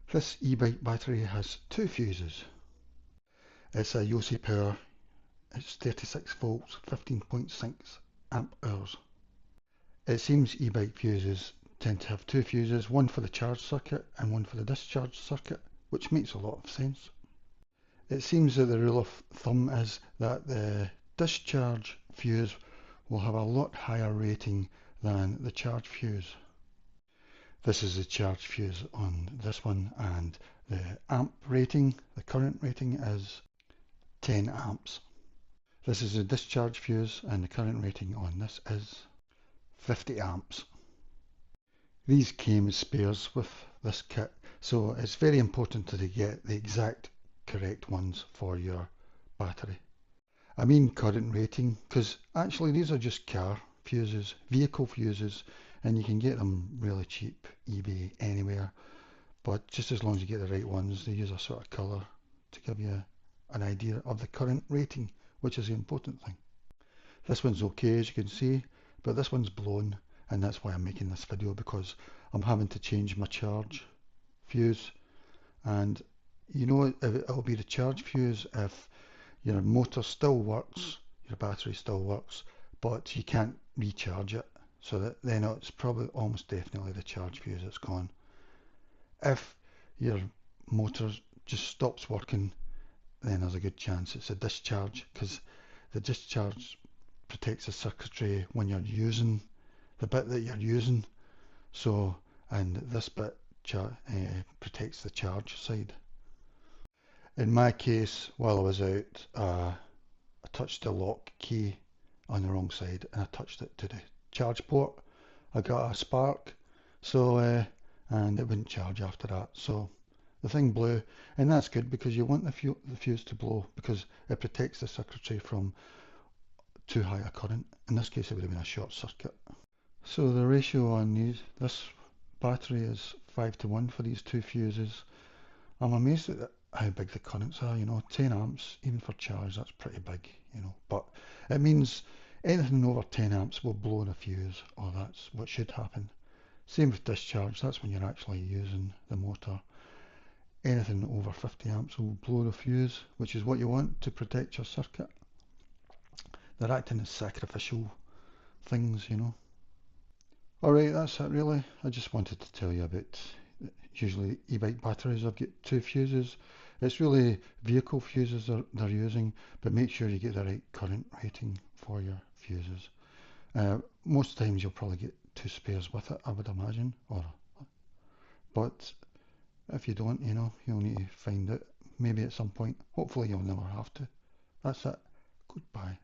This e-bike battery has two fuses. It's a Yose Power, it's 36 volts, 15.6 amp hours. It seems e-bike fuses tend to have two fuses, one for the charge circuit and one for the discharge circuit, which makes a lot of sense. It seems that the rule of thumb is that the discharge fuse will have a lot higher rating than the charge fuse. This is the charge fuse on this one, and the amp rating, the current rating is 10 amps. This is the discharge fuse and the current rating on this is 50 amps. These came as spares with this kit, so it's very important to get the exact correct ones for your battery. I mean current rating, because actually these are just car fuses, vehicle fuses, and you can get them really cheap, eBay, anywhere, but just as long as you get the right ones. They use a sort of colour to give you an idea of the current rating, which is the important thing. This one's okay, as you can see, but this one's blown, and that's why I'm making this video, because I'm having to change my charge fuse. And you know, it'll be the charge fuse if your motor still works, your battery still works, but you can't recharge it. So that then it's probably almost definitely the charge fuse that's gone. If your motor just stops working, then there's a good chance it's a discharge, because the discharge protects the circuitry when you're using the bit that you're using. So, and this bit protects the charge side. In my case, while I was out, I touched the lock key on the wrong side, and I touched it to the charge port. I got a spark, so and it wouldn't charge after that. So the thing blew, and that's good, because you want the fuse to blow, because it protects the circuitry from too high a current. In this case, it would have been a short circuit. So the ratio on this battery is 5:1 for these two fuses. I'm amazed at how big the currents are, 10 amps, even for charge, that's pretty big, but it means anything over 10 amps will blow in a fuse, or that's what should happen. Same with discharge, that's when you're actually using the motor. Anything over 50 amps will blow the fuse, which is what you want to protect your circuit. They're acting as sacrificial things, Alright, that's it really. I just wanted to tell you about, usually e-bike batteries, I've got two fuses. It's really vehicle fuses they're using, but make sure you get the right current rating for your fuses. Most times you'll probably get two spares with it, I would imagine, but if you don't, you'll need to find it maybe at some point. Hopefully you'll never have to. That's it. Goodbye.